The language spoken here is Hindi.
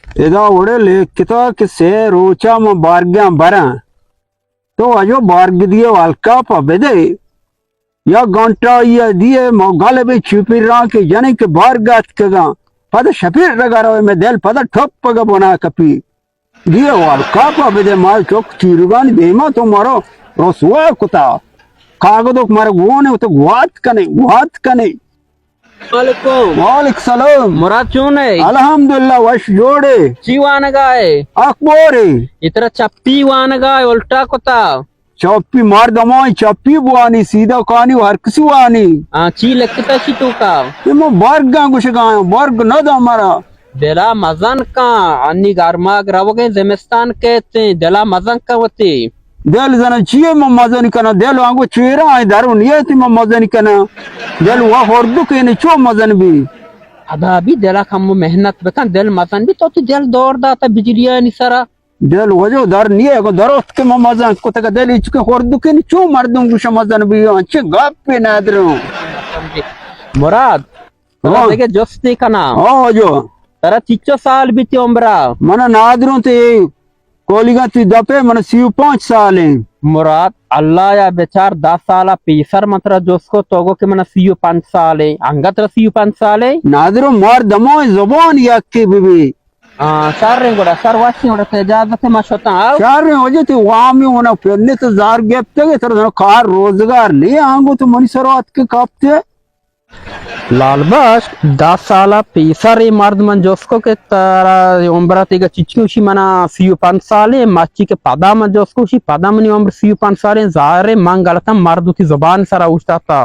इदा उड़े लिखता कि से रोचा म बारग्या बरा तो अजो बारग दिए वालका पबेदे या घंटा ये दिए मोगले भी छिपिरा के जने के बारगात कगा पद शफीर रगारो में दिल पद ठप पग बना कपी दिए वालका पबेदे माल चोक चिरुगान देमा तो मारो रसवा कुता कागदो मारे वो ने तो वात कने वालेकुम। वालेकुम सलाम मुराद चून है अल्हम्दुलिल्लाह वश जोड़े चीवान गाय अकबोरे इतर चप्पी वान गाय उल्टा कोता चप्पी मार दमाई चप्पी बुआनी सीधा कानी हरकसी वानी ची लगता ची तू का इमो बर्ग गुश गायो बर्ग न दमारा दिला मजन का अन्नी गारमा ग्रावगे जमिस्तान कहते दिला मजन का होती दिल जना चिए म मजन कना दिल वांगो चेरा आई दारू नियति म मजन कना दिल वा हरदु के ने चो मजन भी अदा भी दिला कम मेहनत बकन दिल मजन भी तो दिल दौड़ दाता बिजलिया निसरा दिल वजो दर निये को दरोत के म मजन को तक दिल इचके हरदु के ने चो मर्दम गुश मजन भी अच्छे गप पे नादरो मुराद देखे जोस्ती का नाम ओ जो तेरा 3 साल बीते उम्रा मन नादरो ते कोलिगा ती दपे मन सीव 5 साल है मुराद अल्लाह या बेचार 10 साल पीसर मतर जोसको तोगो के मन सीयू 5 साल है अंगत सीयू 5 साल है नादरो मार दमो जबान यक्के बीबी सर रे गोड़ा सर वासी गोड़ा ते इजाजत है माशोता चार रे वजह ते वामी होना पहले तो जार गेप तक तर कार रोजगार ले आंगो तो मनी सरवात के कापते लालबाश 10 साल पीसर मर्द मन जोसको के तारा उम्र तेगा चिचुशी मना सीयू 5 साल है माची के पदा मन जोसको शी पदा मनी उम्र सीयू 5 साल है जारे मांग गलता मर्द की जुबान सरा उठता